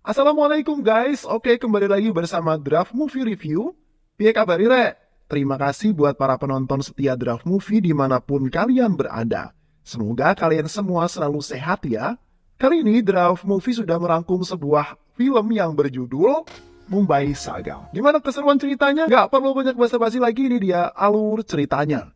Assalamualaikum guys, oke kembali lagi bersama Draft Movie Review. Piye kabar Rek? Terima kasih buat para penonton setia Draft Movie dimanapun kalian berada. Semoga kalian semua selalu sehat ya. Kali ini Draft Movie sudah merangkum sebuah film yang berjudul Mumbai Saga. Gimana keseruan ceritanya? Gak perlu banyak basa-basi lagi, ini dia alur ceritanya.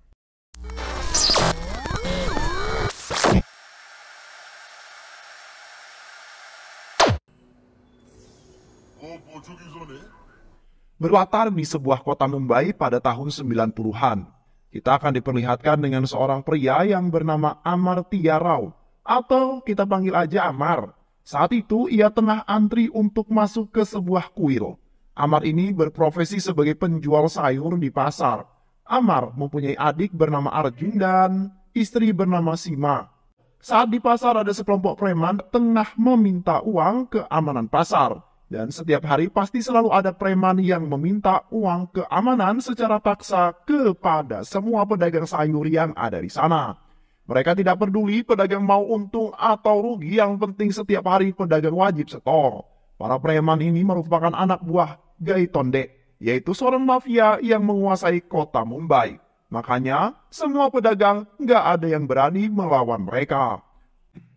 Berlatar di sebuah kota Mumbai pada tahun 90-an. Kita akan diperlihatkan dengan seorang pria yang bernama Amartya Rao, atau kita panggil aja Amar. Saat itu ia tengah antri untuk masuk ke sebuah kuil. Amar ini berprofesi sebagai penjual sayur di pasar. Amar mempunyai adik bernama Arjun dan istri bernama Sima. Saat di pasar ada sekelompok preman tengah meminta uang keamanan pasar. Dan setiap hari pasti selalu ada preman yang meminta uang keamanan secara paksa kepada semua pedagang sayur yang ada di sana. Mereka tidak peduli pedagang mau untung atau rugi, yang penting setiap hari pedagang wajib setor. Para preman ini merupakan anak buah Gaitonde, yaitu seorang mafia yang menguasai kota Mumbai. Makanya semua pedagang nggak ada yang berani melawan mereka.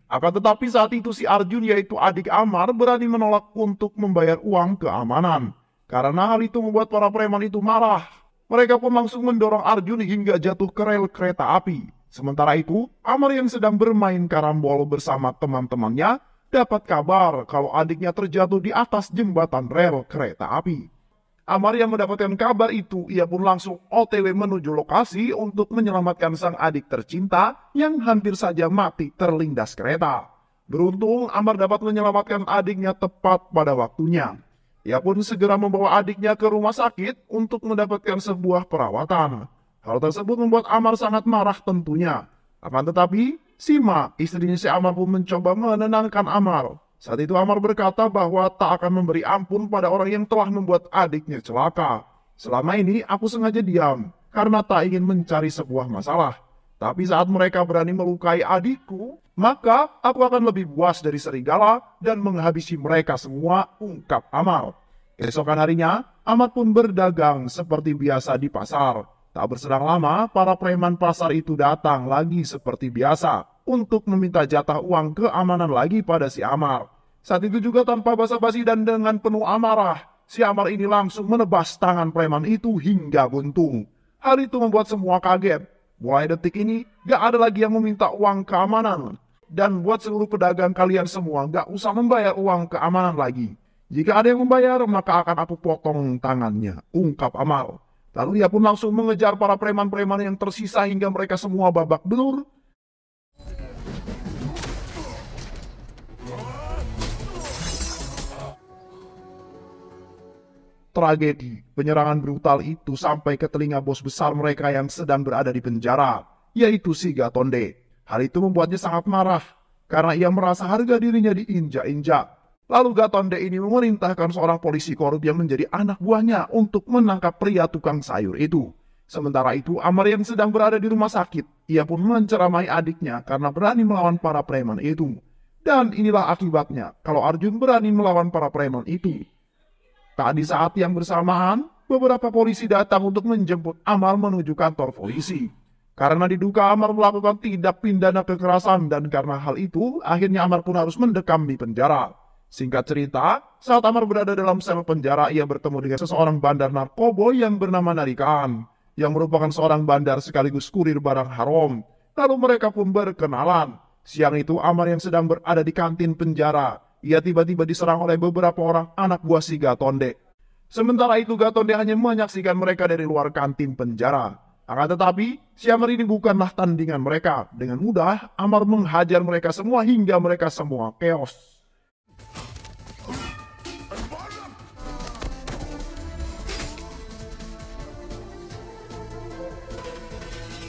Akan tetapi saat itu si Arjun, yaitu adik Amar, berani menolak untuk membayar uang keamanan. Karena hal itu membuat para preman itu marah. Mereka pun langsung mendorong Arjun hingga jatuh ke rel kereta api. Sementara itu, Amar yang sedang bermain karambol bersama teman-temannya dapat kabar kalau adiknya terjatuh di atas jembatan rel kereta api. Amar yang mendapatkan kabar itu, ia pun langsung OTW menuju lokasi untuk menyelamatkan sang adik tercinta yang hampir saja mati terlindas kereta. Beruntung, Amar dapat menyelamatkan adiknya tepat pada waktunya. Ia pun segera membawa adiknya ke rumah sakit untuk mendapatkan sebuah perawatan. Hal tersebut membuat Amar sangat marah tentunya. Akan tetapi, Sima, istrinya si Amar, pun mencoba menenangkan Amar. Saat itu Amar berkata bahwa tak akan memberi ampun pada orang yang telah membuat adiknya celaka. Selama ini aku sengaja diam karena tak ingin mencari sebuah masalah. Tapi saat mereka berani melukai adikku, maka aku akan lebih buas dari serigala dan menghabisi mereka semua, ungkap Amar. Keesokan harinya, Amar pun berdagang seperti biasa di pasar. Tak berselang lama, para preman pasar itu datang lagi seperti biasa untuk meminta jatah uang keamanan lagi pada si Amar. Saat itu juga tanpa basa-basi dan dengan penuh amarah, si Amar ini langsung menebas tangan preman itu hingga buntung. Hal itu membuat semua kaget. Mulai detik ini, gak ada lagi yang meminta uang keamanan. Dan buat seluruh pedagang kalian semua, gak usah membayar uang keamanan lagi. Jika ada yang membayar, maka akan aku potong tangannya, ungkap Amar. Lalu ia pun langsung mengejar para preman-preman yang tersisa hingga mereka semua babak belur. Tragedi penyerangan brutal itu sampai ke telinga bos besar mereka yang sedang berada di penjara, yaitu si Gatonde. Hal itu membuatnya sangat marah karena ia merasa harga dirinya diinjak-injak. Lalu Gatonde ini memerintahkan seorang polisi korup yang menjadi anak buahnya untuk menangkap pria tukang sayur itu. Sementara itu, Amar yang sedang berada di rumah sakit, ia pun menceramai adiknya karena berani melawan para preman itu. Dan inilah akibatnya kalau Arjun berani melawan para preman itu. Tak di saat yang bersamaan, beberapa polisi datang untuk menjemput Amar menuju kantor polisi. Karena diduga Amar melakukan tindak pidana kekerasan, dan karena hal itu, akhirnya Amar pun harus mendekam di penjara. Singkat cerita, saat Amar berada dalam sel penjara, ia bertemu dengan seseorang bandar narkoba yang bernama Narikan, yang merupakan seorang bandar sekaligus kurir barang haram. Lalu mereka pun berkenalan. Siang itu, Amar yang sedang berada di kantin penjara, ia tiba-tiba diserang oleh beberapa orang anak buah si Gatonde. Sementara itu, Gatonde hanya menyaksikan mereka dari luar kantin penjara. Akan tetapi, si Amar ini bukanlah tandingan mereka. Dengan mudah, Amar menghajar mereka semua hingga mereka semua keos.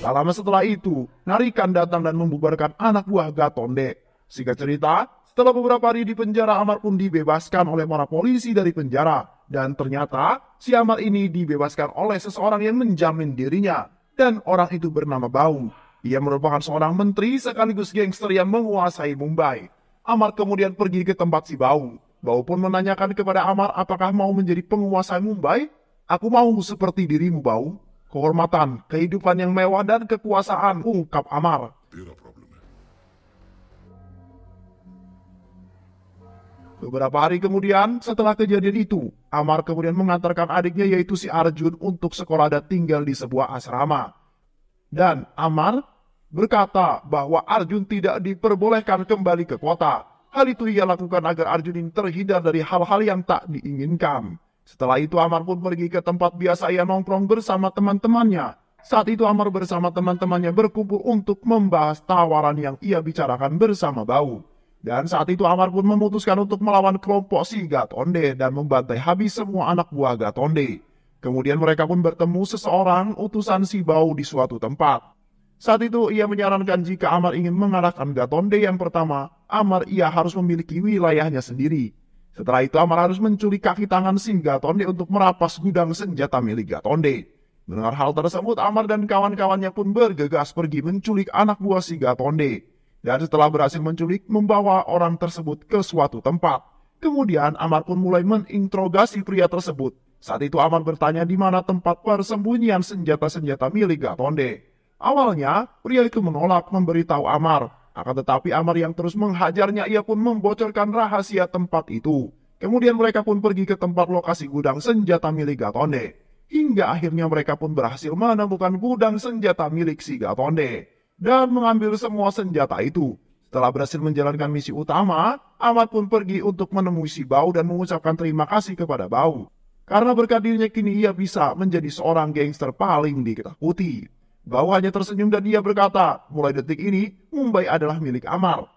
Tak lama setelah itu, Narikan datang dan membubarkan anak buah Gatonde. Singkat cerita, setelah beberapa hari di penjara, Amar pun dibebaskan oleh para polisi dari penjara. Dan ternyata, si Amar ini dibebaskan oleh seseorang yang menjamin dirinya. Dan orang itu bernama Baung. Ia merupakan seorang menteri sekaligus gangster yang menguasai Mumbai. Amar kemudian pergi ke tempat si Baung. Bau pun menanyakan kepada Amar apakah mau menjadi penguasa Mumbai. Aku mau seperti dirimu, Bau. Kehormatan, kehidupan yang mewah dan kekuasaan, ungkap Amar. Beberapa hari kemudian, setelah kejadian itu, Amar kemudian mengantarkan adiknya yaitu si Arjun untuk sekolah dan tinggal di sebuah asrama. Dan Amar berkata bahwa Arjun tidak diperbolehkan kembali ke kota. Hal itu ia lakukan agar Arjun ini terhindar dari hal-hal yang tak diinginkan. Setelah itu Amar pun pergi ke tempat biasa ia nongkrong bersama teman-temannya. Saat itu Amar bersama teman-temannya berkumpul untuk membahas tawaran yang ia bicarakan bersama Bau. Dan saat itu Amar pun memutuskan untuk melawan kelompok si Gatonde dan membantai habis semua anak buah Gatonde. Kemudian mereka pun bertemu seseorang utusan si Bau di suatu tempat. Saat itu ia menyarankan jika Amar ingin mengalahkan Gatonde yang pertama, Amar ia harus memiliki wilayahnya sendiri. Setelah itu Amar harus menculik kaki tangan si Gatonde untuk merapas gudang senjata milik Gatonde. Mendengar hal tersebut, Amar dan kawan-kawannya pun bergegas pergi menculik anak buah si Gatonde. Dan setelah berhasil menculik, membawa orang tersebut ke suatu tempat. Kemudian Amar pun mulai menginterogasi pria tersebut. Saat itu Amar bertanya di mana tempat persembunyian senjata-senjata milik Gatonde. Awalnya, pria itu menolak memberitahu Amar. Akan tetapi Amar yang terus menghajarnya, ia pun membocorkan rahasia tempat itu. Kemudian mereka pun pergi ke tempat lokasi gudang senjata milik Gatonde. Hingga akhirnya mereka pun berhasil menemukan gudang senjata milik si Gatonde. Dan mengambil semua senjata itu. Setelah berhasil menjalankan misi utama, Amar pun pergi untuk menemui si Bau dan mengucapkan terima kasih kepada Bau. Karena berkat dirinya kini ia bisa menjadi seorang gangster paling ditakuti. Bau hanya tersenyum dan dia berkata, mulai detik ini, Mumbai adalah milik Amar.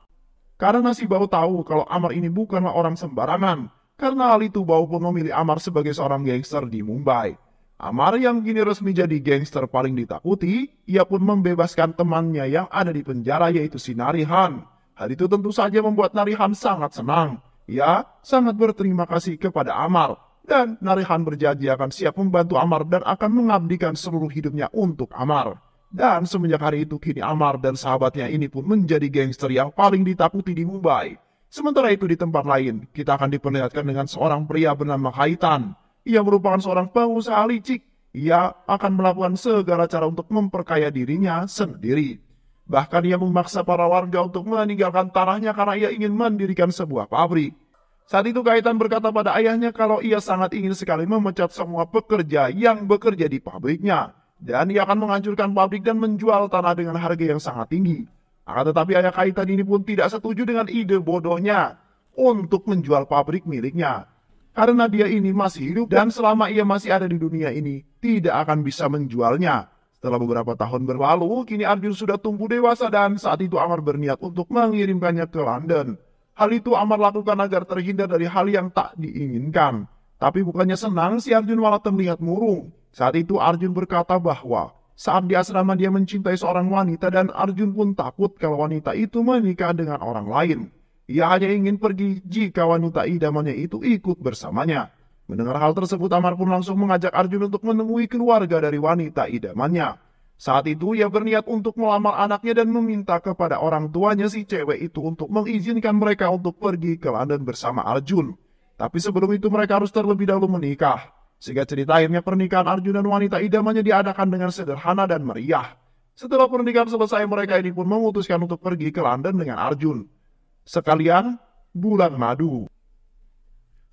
Karena si Bau tahu kalau Amar ini bukanlah orang sembarangan. Karena hal itu Bau pun memilih Amar sebagai seorang gangster di Mumbai. Amar yang kini resmi jadi gangster paling ditakuti, ia pun membebaskan temannya yang ada di penjara yaitu si Narihan. Hal itu tentu saja membuat Narihan sangat senang. Ia sangat berterima kasih kepada Amar. Dan Narihan berjanji akan siap membantu Amar dan akan mengabdikan seluruh hidupnya untuk Amar. Dan semenjak hari itu kini Amar dan sahabatnya ini pun menjadi gangster yang paling ditakuti di Mumbai. Sementara itu di tempat lain, kita akan diperlihatkan dengan seorang pria bernama Kaitan. Ia merupakan seorang pengusaha licik. Ia akan melakukan segala cara untuk memperkaya dirinya sendiri. Bahkan ia memaksa para warga untuk meninggalkan tanahnya karena ia ingin mendirikan sebuah pabrik. Saat itu Kaitan berkata pada ayahnya kalau ia sangat ingin sekali memecat semua pekerja yang bekerja di pabriknya. Dan ia akan menghancurkan pabrik dan menjual tanah dengan harga yang sangat tinggi. Akan tetapi ayah Kaitan ini pun tidak setuju dengan ide bodohnya untuk menjual pabrik miliknya. Karena dia ini masih hidup dan selama ia masih ada di dunia ini, tidak akan bisa menjualnya. Setelah beberapa tahun berlalu, kini Arjun sudah tumbuh dewasa dan saat itu Amar berniat untuk mengirimkannya ke London. Hal itu Amar lakukan agar terhindar dari hal yang tak diinginkan. Tapi bukannya senang, si Arjun malah terlihat murung. Saat itu Arjun berkata bahwa saat di asrama dia mencintai seorang wanita dan Arjun pun takut kalau wanita itu menikah dengan orang lain. Ia hanya ingin pergi jika wanita idamannya itu ikut bersamanya. Mendengar hal tersebut, Amar pun langsung mengajak Arjun untuk menemui keluarga dari wanita idamannya. Saat itu ia berniat untuk melamar anaknya dan meminta kepada orang tuanya si cewek itu untuk mengizinkan mereka untuk pergi ke London bersama Arjun. Tapi sebelum itu mereka harus terlebih dahulu menikah. Sehingga cerita akhirnya pernikahan Arjun dan wanita idamannya diadakan dengan sederhana dan meriah. Setelah pernikahan selesai, mereka ini pun memutuskan untuk pergi ke London dengan Arjun. Sekalian bulan madu.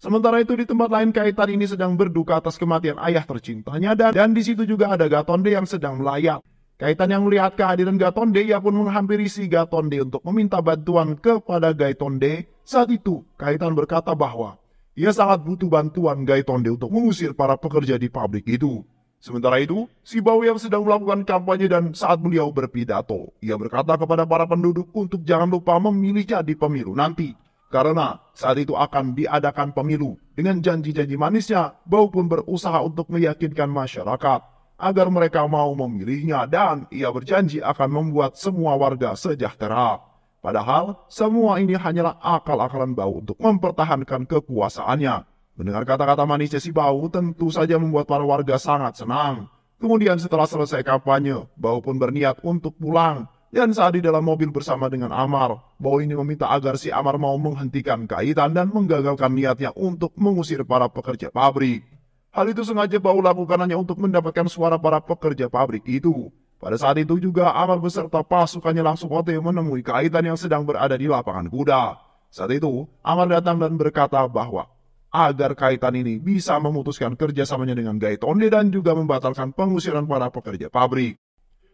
Sementara itu di tempat lain Kaitan ini sedang berduka atas kematian ayah tercintanya dan di situ juga ada Gatonde yang sedang melayat. Kaitan yang melihat kehadiran Gatonde, ia pun menghampiri si Gatonde untuk meminta bantuan kepada Gatonde. Saat itu Kaitan berkata bahwa ia sangat butuh bantuan Gatonde untuk mengusir para pekerja di pabrik itu. Sementara itu, si Bau yang sedang melakukan kampanye dan saat beliau berpidato, ia berkata kepada para penduduk untuk jangan lupa memilihnya di pemilu nanti. Karena saat itu akan diadakan pemilu. Dengan janji-janji manisnya, Bau pun berusaha untuk meyakinkan masyarakat agar mereka mau memilihnya dan ia berjanji akan membuat semua warga sejahtera. Padahal semua ini hanyalah akal-akalan Bau untuk mempertahankan kekuasaannya. Mendengar kata-kata manisnya si Bau tentu saja membuat para warga sangat senang. Kemudian setelah selesai kampanye, Bau pun berniat untuk pulang. Dan saat di dalam mobil bersama dengan Amar, Bow ini meminta agar si Amar mau menghentikan kaitan dan menggagalkan niatnya untuk mengusir para pekerja pabrik. Hal itu sengaja Bow lakukan hanya untuk mendapatkan suara para pekerja pabrik itu. Pada saat itu juga Amar beserta pasukannya langsung OTW menemui kaitan yang sedang berada di lapangan kuda. Saat itu, Amar datang dan berkata bahwa agar kaitan ini bisa memutuskan kerjasamanya dengan Gaitonde dan juga membatalkan pengusiran para pekerja pabrik.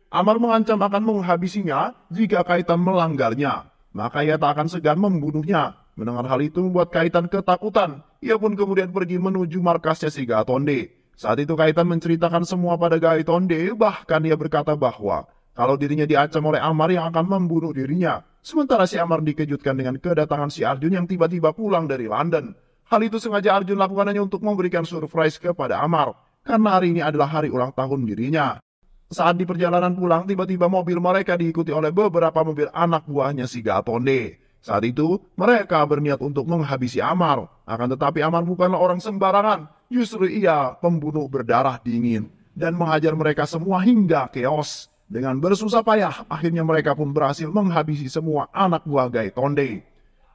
Amar mengancam akan menghabisinya jika kaitan melanggarnya, maka ia tak akan segan membunuhnya. Mendengar hal itu membuat kaitan ketakutan. Ia pun kemudian pergi menuju markasnya si Gaitonde. Saat itu kaitan menceritakan semua pada Gaitonde, bahkan ia berkata bahwa kalau dirinya diancam oleh Amar yang akan membunuh dirinya. Sementara si Amar dikejutkan dengan kedatangan si Arjun yang tiba-tiba pulang dari London. Hal itu sengaja Arjun lakukan hanya untuk memberikan surprise kepada Amar, karena hari ini adalah hari ulang tahun dirinya. Saat di perjalanan pulang, tiba-tiba mobil mereka diikuti oleh beberapa mobil anak buahnya si Gaitonde. Saat itu, mereka berniat untuk menghabisi Amar. Akan tetapi Amar bukanlah orang sembarangan. Justru ia pembunuh berdarah dingin dan menghajar mereka semua hingga chaos. Dengan bersusah payah, akhirnya mereka pun berhasil menghabisi semua anak buah Gaitonde.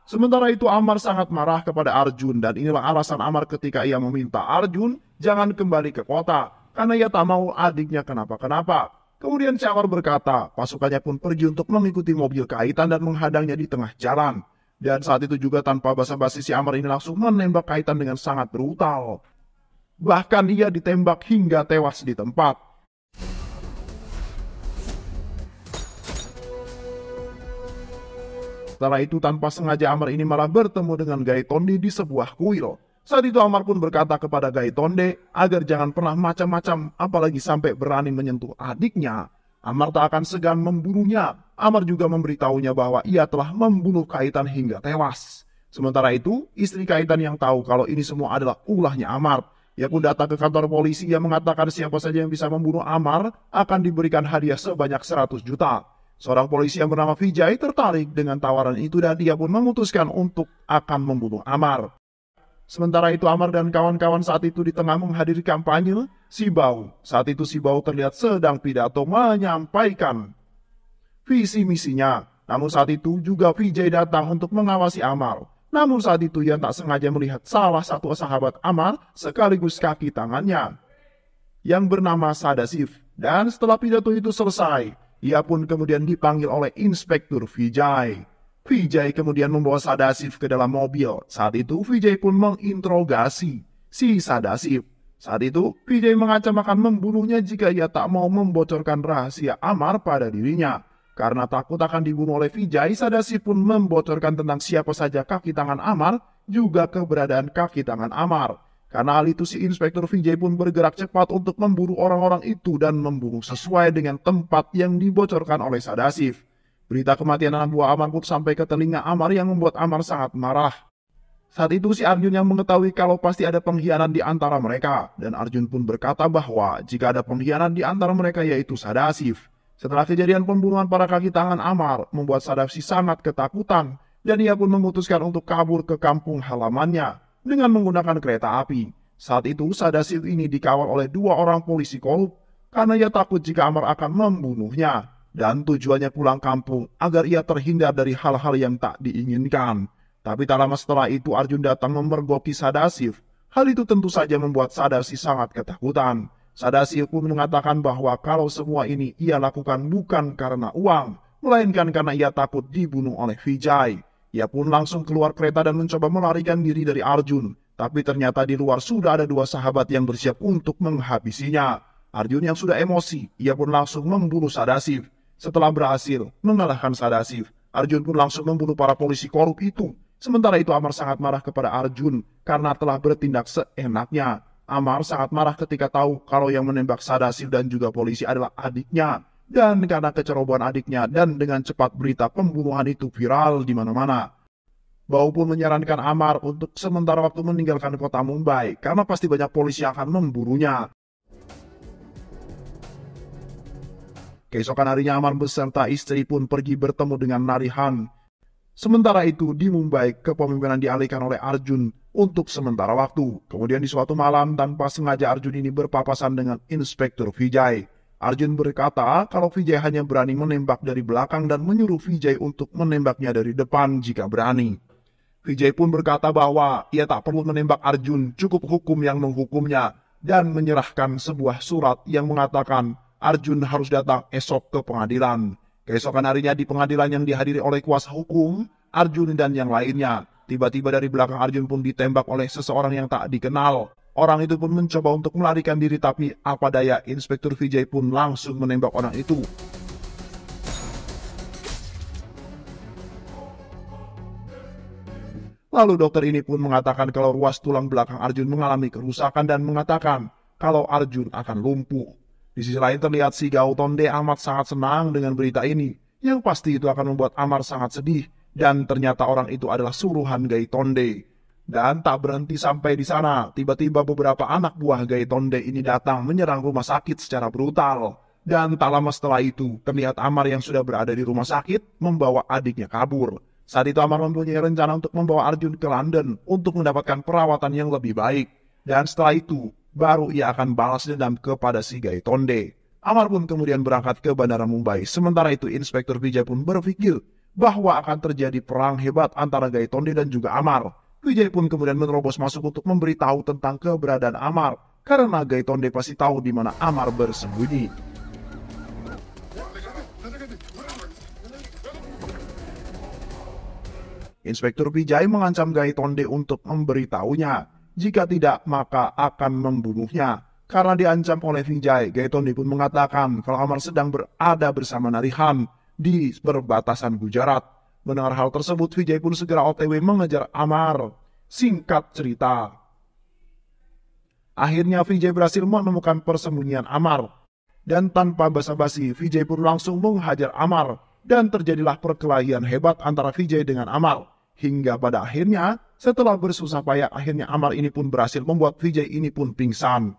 Sementara itu Amar sangat marah kepada Arjun dan inilah alasan Amar ketika ia meminta Arjun jangan kembali ke kota. Karena ia tak mau adiknya kenapa-kenapa. Kemudian si Amar berkata, pasukannya pun pergi untuk mengikuti mobil kaitan dan menghadangnya di tengah jalan. Dan saat itu juga tanpa basa-basi si Amar ini langsung menembak kaitan dengan sangat brutal. Bahkan ia ditembak hingga tewas di tempat. Setelah itu tanpa sengaja Amar ini malah bertemu dengan Gaitonde di sebuah kuil. Saat itu Amar pun berkata kepada Gaitonde agar jangan pernah macam-macam apalagi sampai berani menyentuh adiknya. Amar tak akan segan membunuhnya. Amar juga memberitahunya bahwa ia telah membunuh Kaitan hingga tewas. Sementara itu istri Kaitan yang tahu kalau ini semua adalah ulahnya Amar. Ia pun datang ke kantor polisi yang mengatakan siapa saja yang bisa membunuh Amar akan diberikan hadiah sebanyak 100 juta. Seorang polisi yang bernama Vijay tertarik dengan tawaran itu dan dia pun memutuskan untuk akan membunuh Amar. Sementara itu Amar dan kawan-kawan saat itu di tengah menghadiri kampanye si Bow. Saat itu si Bow terlihat sedang pidato menyampaikan visi misinya. Namun saat itu juga Vijay datang untuk mengawasi Amar. Namun saat itu ia tak sengaja melihat salah satu sahabat Amar sekaligus kaki tangannya yang bernama Sadasiv. Dan setelah pidato itu selesai, ia pun kemudian dipanggil oleh Inspektur Vijay. Vijay kemudian membawa Sadasiv ke dalam mobil. Saat itu Vijay pun menginterogasi si Sadasiv. Saat itu Vijay mengancam akan membunuhnya jika ia tak mau membocorkan rahasia Amar pada dirinya. Karena takut akan dibunuh oleh Vijay, Sadasiv pun membocorkan tentang siapa saja kaki tangan Amar, juga keberadaan kaki tangan Amar. Karena hal itu si Inspektur Vijay pun bergerak cepat untuk memburu orang-orang itu dan membunuh sesuai dengan tempat yang dibocorkan oleh Sadasiv. Berita kematian anak buah Amar pun sampai ke telinga Amar yang membuat Amar sangat marah. Saat itu si Arjun yang mengetahui kalau pasti ada pengkhianat di antara mereka. Dan Arjun pun berkata bahwa jika ada pengkhianat di antara mereka yaitu Sadasiv. Setelah kejadian pembunuhan para kaki tangan Amar membuat Sadasiv sangat ketakutan. Dan ia pun memutuskan untuk kabur ke kampung halamannya dengan menggunakan kereta api. Saat itu Sadasiv ini dikawal oleh 2 orang polisi korup karena ia takut jika Amar akan membunuhnya. Dan tujuannya pulang kampung agar ia terhindar dari hal-hal yang tak diinginkan. Tapi tak lama setelah itu Arjun datang memergoki Sadasiv. Hal itu tentu saja membuat Sadasiv sangat ketakutan. Sadasiv pun mengatakan bahwa kalau semua ini ia lakukan bukan karena uang, melainkan karena ia takut dibunuh oleh Vijay. Ia pun langsung keluar kereta dan mencoba melarikan diri dari Arjun. Tapi ternyata di luar sudah ada 2 sahabat yang bersiap untuk menghabisinya. Arjun yang sudah emosi, ia pun langsung membunuh Sadasiv. Setelah berhasil mengalahkan Sadasiv, Arjun pun langsung membunuh para polisi korup itu. Sementara itu Amar sangat marah kepada Arjun karena telah bertindak seenaknya. Amar sangat marah ketika tahu kalau yang menembak Sadasiv dan juga polisi adalah adiknya. Dan karena kecerobohan adiknya dan dengan cepat berita pembunuhan itu viral di mana-mana. Bow pun menyarankan Amar untuk sementara waktu meninggalkan kota Mumbai karena pasti banyak polisi yang akan memburunya. Keesokan harinya Amar beserta istri pun pergi bertemu dengan Narihan. Sementara itu di Mumbai kepemimpinan dialihkan oleh Arjun untuk sementara waktu. Kemudian di suatu malam tanpa sengaja Arjun ini berpapasan dengan Inspektur Vijay. Arjun berkata kalau Vijay hanya berani menembak dari belakang dan menyuruh Vijay untuk menembaknya dari depan jika berani. Vijay pun berkata bahwa ia tak perlu menembak Arjun, cukup hukum yang menghukumnya, dan menyerahkan sebuah surat yang mengatakan Arjun harus datang esok ke pengadilan. Keesokan harinya di pengadilan yang dihadiri oleh kuasa hukum, Arjun dan yang lainnya. Tiba-tiba dari belakang Arjun pun ditembak oleh seseorang yang tak dikenal. Orang itu pun mencoba untuk melarikan diri, tapi apa daya, Inspektur Vijay pun langsung menembak orang itu. Lalu dokter ini pun mengatakan kalau ruas tulang belakang Arjun mengalami kerusakan dan mengatakan kalau Arjun akan lumpuh. Di sisi lain terlihat si Gautonde amat sangat senang dengan berita ini, yang pasti itu akan membuat Amar sangat sedih, dan ternyata orang itu adalah suruhan Gautonde. Dan tak berhenti sampai di sana, tiba-tiba beberapa anak buah Gautonde ini datang menyerang rumah sakit secara brutal. Dan tak lama setelah itu, terlihat Amar yang sudah berada di rumah sakit membawa adiknya kabur. Saat itu Amar mempunyai rencana untuk membawa Arjun ke London untuk mendapatkan perawatan yang lebih baik. Dan setelah itu, baru ia akan balas dendam kepada si Gautonde. Amar pun kemudian berangkat ke Bandara Mumbai. Sementara itu Inspektur Vijay pun berpikir bahwa akan terjadi perang hebat antara Gautonde dan juga Amar. Vijay pun kemudian menerobos masuk untuk memberitahu tentang keberadaan Amar, karena Gautonde pasti tahu di mana Amar bersembunyi. Inspektur Vijay mengancam Gautonde untuk memberitahunya. Jika tidak, maka akan membunuhnya. Karena diancam oleh Vijay, Gautonde pun mengatakan kalau Amar sedang berada bersama Narihan di perbatasan Gujarat. Mendengar hal tersebut, Vijay pun segera OTW mengejar Amar. Singkat cerita, akhirnya Vijay berhasil menemukan persembunyian Amar. Dan tanpa basa-basi, Vijay pun langsung menghajar Amar. Dan terjadilah perkelahian hebat antara Vijay dengan Amar. Hingga pada akhirnya, setelah bersusah payah, akhirnya Amar ini pun berhasil membuat Vijay ini pun pingsan.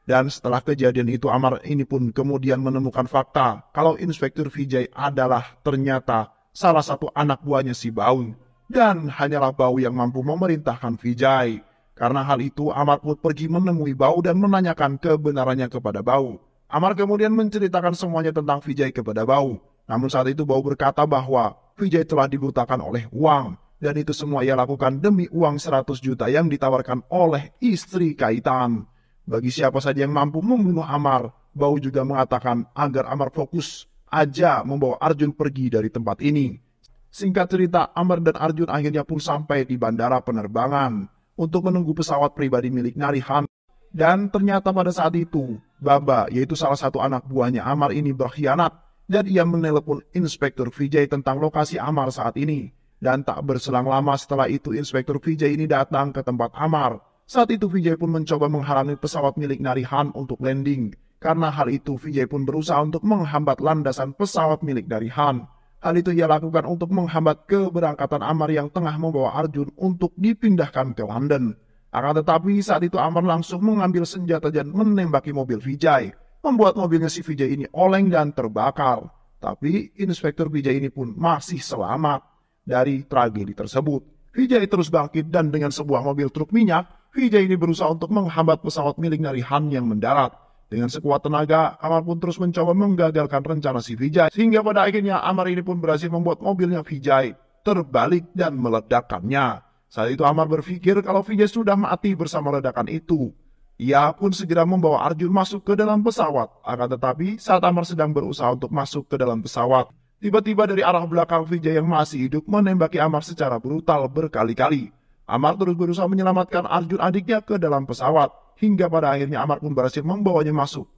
Dan setelah kejadian itu, Amar ini pun kemudian menemukan fakta kalau Inspektur Vijay adalah ternyata salah satu anak buahnya si Bau. Dan hanyalah Bau yang mampu memerintahkan Vijay. Karena hal itu, Amar pun pergi menemui Bau dan menanyakan kebenarannya kepada Bau. Amar kemudian menceritakan semuanya tentang Vijay kepada Bau. Namun saat itu Bau berkata bahwa Vijay telah dibutakan oleh uang. Dan itu semua ia lakukan demi uang 100 juta yang ditawarkan oleh istri Kaitan. Bagi siapa saja yang mampu membunuh Amar, Bau juga mengatakan agar Amar fokus aja membawa Arjun pergi dari tempat ini. Singkat cerita, Amar dan Arjun akhirnya pun sampai di bandara penerbangan untuk menunggu pesawat pribadi milik Narihan. Dan ternyata pada saat itu, Baba, yaitu salah satu anak buahnya Amar ini berkhianat, dan ia menelepon Inspektur Vijay tentang lokasi Amar saat ini. Dan tak berselang lama setelah itu, Inspektur Vijay ini datang ke tempat Amar. Saat itu Vijay pun mencoba menghalangi pesawat milik Narihan untuk landing. Karena hal itu Vijay pun berusaha untuk menghambat landasan pesawat milik Narihan. Hal itu ia lakukan untuk menghambat keberangkatan Amar yang tengah membawa Arjun untuk dipindahkan ke London. Akan tetapi saat itu Amar langsung mengambil senjata dan menembaki mobil Vijay. Membuat mobilnya si Vijay ini oleng dan terbakar. Tapi Inspektur Vijay ini pun masih selamat dari tragedi tersebut. Vijay terus bangkit dan dengan sebuah mobil truk minyak, Vijay ini berusaha untuk menghambat pesawat milik Narihan yang mendarat. Dengan sekuat tenaga, Amar pun terus mencoba menggagalkan rencana si Vijay. Sehingga pada akhirnya Amar ini pun berhasil membuat mobilnya Vijay terbalik dan meledakkannya. Saat itu Amar berpikir kalau Vijay sudah mati bersama ledakan itu. Ia pun segera membawa Arjun masuk ke dalam pesawat. Akan tetapi saat Amar sedang berusaha untuk masuk ke dalam pesawat, tiba-tiba dari arah belakang Vijay yang masih hidup menembaki Amar secara brutal berkali-kali. Amar terus berusaha menyelamatkan Arjun adiknya ke dalam pesawat, hingga pada akhirnya Amar pun berhasil membawanya masuk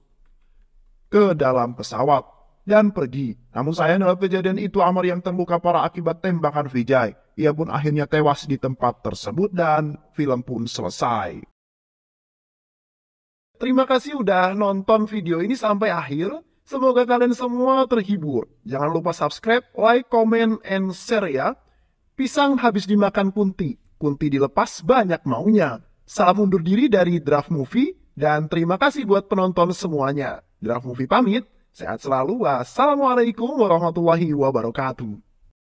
ke dalam pesawat dan pergi. Namun sayang dalam kejadian itu Amar yang terluka parah akibat tembakan Vijay. Ia pun akhirnya tewas di tempat tersebut dan film pun selesai. Terima kasih udah nonton video ini sampai akhir. Semoga kalian semua terhibur. Jangan lupa subscribe, like, comment, and share ya. Pisang habis dimakan kunti. Kunti dilepas banyak maunya. Salam undur diri dari Draft Movie, dan terima kasih buat penonton semuanya. Draft Movie pamit, sehat selalu, wassalamualaikum warahmatullahi wabarakatuh.